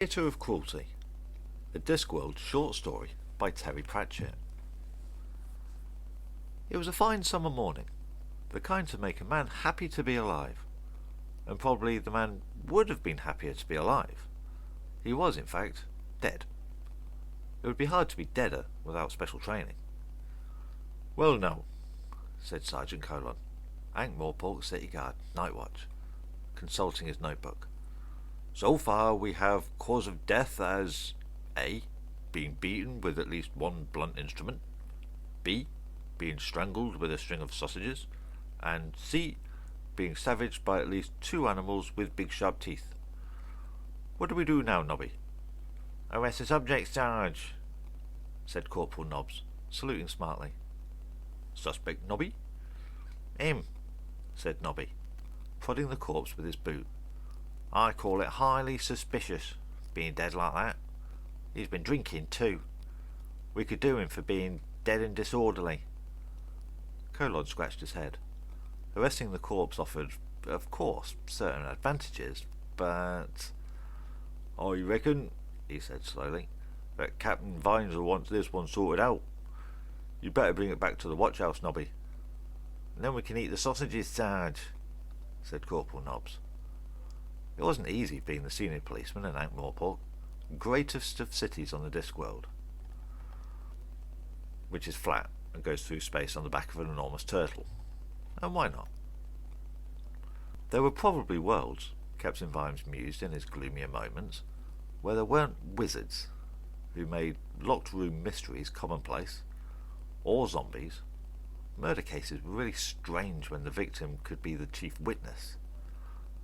Theatre of Cruelty, a Discworld short story by Terry Pratchett. It was a fine summer morning, the kind to make a man happy to be alive, and probably the man would have been happier to be alive. He was, in fact, dead. It would be hard to be deader without special training. "Well, no," said Sergeant Colon, Ankh-Morpork City Guard, Night Watch, consulting his notebook. "So far we have cause of death as A. Being beaten with at least one blunt instrument, B. Being strangled with a string of sausages, and C. Being savaged by at least two animals with big sharp teeth. What do we do now, Nobby?" "Arrest the subject, Sarge," said Corporal Nobbs, saluting smartly. "Suspect, Nobby?" "Him," said Nobby, prodding the corpse with his boot. "I call it highly suspicious, being dead like that. He's been drinking, too. We could do him for being dead and disorderly." Colon scratched his head. Arresting the corpse offered, of course, certain advantages, but... "I reckon," he said slowly, "that Captain Vimes will want this one sorted out. You'd better bring it back to the watch-house, Nobby." "And then we can eat the sausages, Sarge," said Corporal Nobbs. It wasn't easy being the senior policeman in Ankh-Morpork, greatest of cities on the Discworld, which is flat and goes through space on the back of an enormous turtle. And why not? There were probably worlds, Captain Vimes mused in his gloomier moments, where there weren't wizards who made locked room mysteries commonplace, or zombies. Murder cases were really strange when the victim could be the chief witness,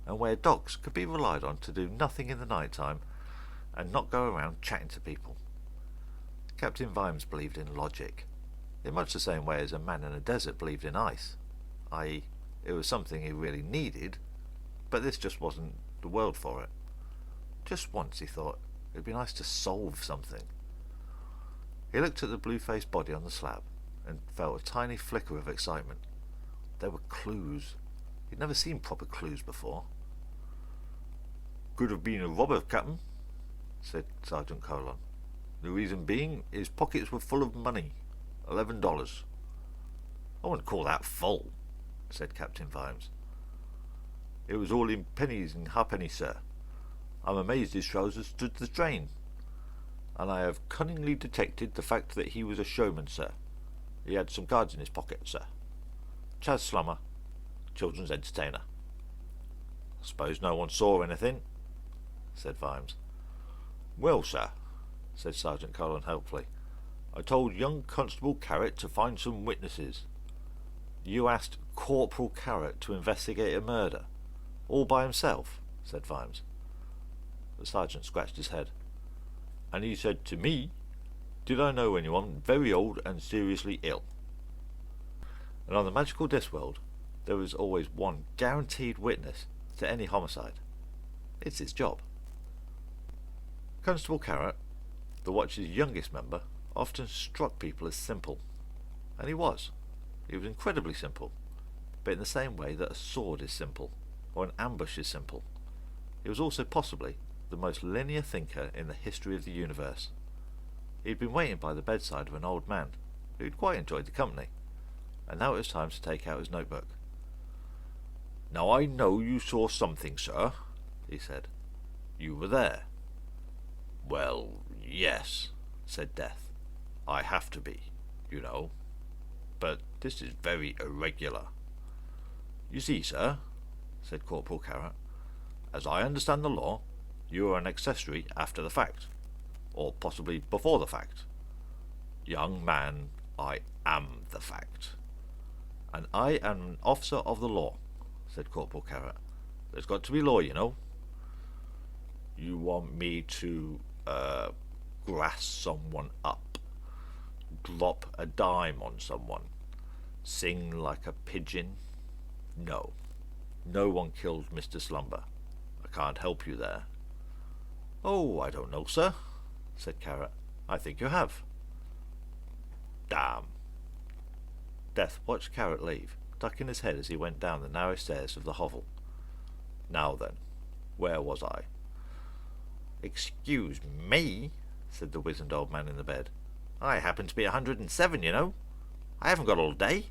and where dogs could be relied on to do nothing in the night time and not go around chatting to people. Captain Vimes believed in logic, in much the same way as a man in a desert believed in ice, i.e. it was something he really needed, but this just wasn't the world for it. Just once, he thought, it'd be nice to solve something. He looked at the blue-faced body on the slab and felt a tiny flicker of excitement. There were clues. He'd never seen proper clues before. "Could have been a robber, Captain," said Sergeant Colon. "The reason being, his pockets were full of money. $11. "I wouldn't call that full," said Captain Vimes. "It was all in pennies and halfpennies, sir. I'm amazed his trousers stood the strain. And I have cunningly detected the fact that he was a showman, sir. He had some cards in his pocket, sir. Chas Slummer, children's entertainer." "Suppose no one saw anything?" said Vimes. "Well, sir," said Sergeant Colon helpfully, "I told young Constable Carrot to find some witnesses." "You asked Corporal Carrot to investigate a murder, all by himself?" said Vimes. The sergeant scratched his head. "And he said to me, 'Did I know anyone very old and seriously ill?'" And on the magical Discworld, there was always one guaranteed witness to any homicide. It's his job. Constable Carrot, the Watch's youngest member, often struck people as simple. And he was. He was incredibly simple, but in the same way that a sword is simple, or an ambush is simple. He was also possibly the most linear thinker in the history of the universe. He'd been waiting by the bedside of an old man who'd quite enjoyed the company, and now it was time to take out his notebook. "Now I know you saw something, sir," he said. "You were there." "Well, yes," said Death. "I have to be, you know. But this is very irregular." "You see, sir," said Corporal Carrot, "as I understand the law, you are an accessory after the fact, or possibly before the fact." "Young man, I am the fact." "And I am an officer of the law," said Corporal Carrot. "There's got to be law, you know." "You want me to, grass someone up, drop a dime on someone, sing like a pigeon? No. No one killed Mr. Slumber. I can't help you there." "Oh, I don't know, sir," said Carrot. "I think you have." "Damn." Death watched Carrot leave, ducking his head as he went down the narrow stairs of the hovel. "Now then, where was I?" "Excuse me," said the wizened old man in the bed. "I happen to be 107, you know. I haven't got all day."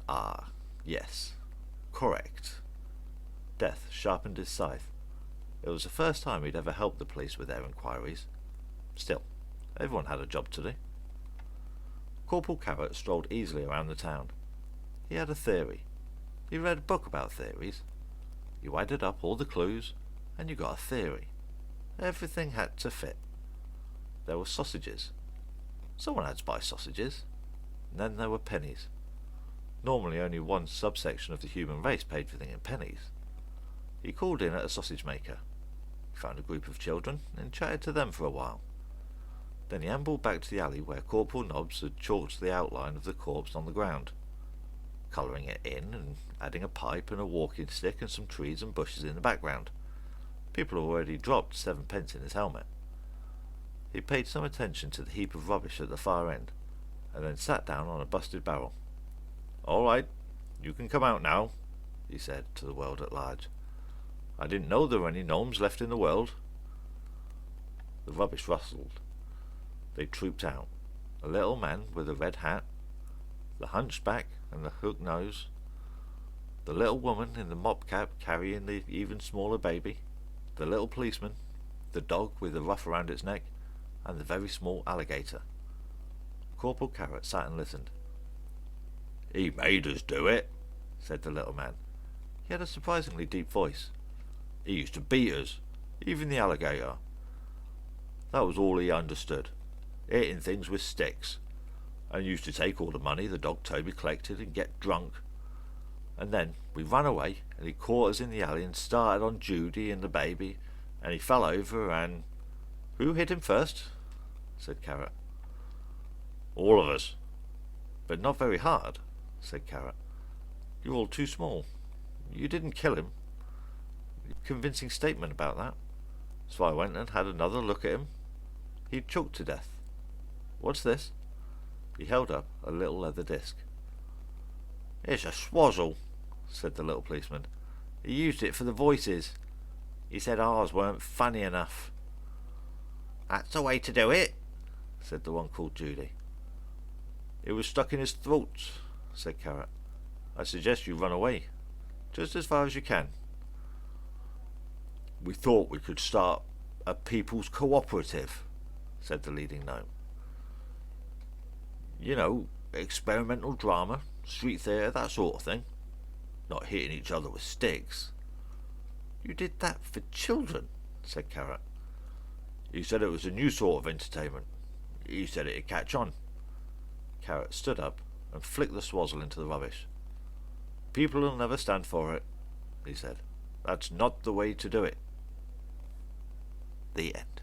"Ah, yes. Correct." Death sharpened his scythe. It was the first time he'd ever helped the police with their inquiries. Still, everyone had a job to do. Corporal Carrot strolled easily around the town. He had a theory. He read a book about theories. You added up all the clues, and you got a theory. Everything had to fit. There were sausages. Someone had to buy sausages. And then there were pennies. Normally only one subsection of the human race paid for things in pennies. He called in at a sausage maker. He found a group of children and chatted to them for a while. Then he ambled back to the alley where Corporal Nobbs had chalked the outline of the corpse on the ground, colouring it in and adding a pipe and a walking stick and some trees and bushes in the background. People had already dropped 7p in his helmet. He paid some attention to the heap of rubbish at the far end, and then sat down on a busted barrel. "All right, you can come out now," he said to the world at large. "I didn't know there were any gnomes left in the world." The rubbish rustled. They trooped out. A little man with a red hat, the hunchback and the hook nose, the little woman in the mop cap carrying the even smaller baby, the little policeman, the dog with the ruff around its neck, and the very small alligator. Corporal Carrot sat and listened. "He made us do it," said the little man. He had a surprisingly deep voice. "He used to beat us, even the alligator. That was all he understood, hitting things with sticks, and used to take all the money the dog Toby collected and get drunk. And then we ran away, and he caught us in the alley and started on Judy and the baby, and he fell over and—" "Who hit him first?" said Carrot. "All of us." "But not very hard," said Carrot. "You're all too small. You didn't kill him. Convincing statement about that. So I went and had another look at him. He'd choked to death. What's this?" He held up a little leather disc. "It's a swazzle," said the little policeman. "He used it for the voices. He said ours weren't funny enough." "That's the way to do it," said the one called Judy. "It was stuck in his throat," said Carrot. "I suggest you run away, just as far as you can." "We thought we could start a people's cooperative," said the leading gnome. "You know, experimental drama, street theatre, that sort of thing. Not hitting each other with sticks." "You did that for children," said Carrot. "He said it was a new sort of entertainment. He said it'd catch on." Carrot stood up and flicked the swazzle into the rubbish. "People'll never stand for it," he said. "That's not the way to do it." The end.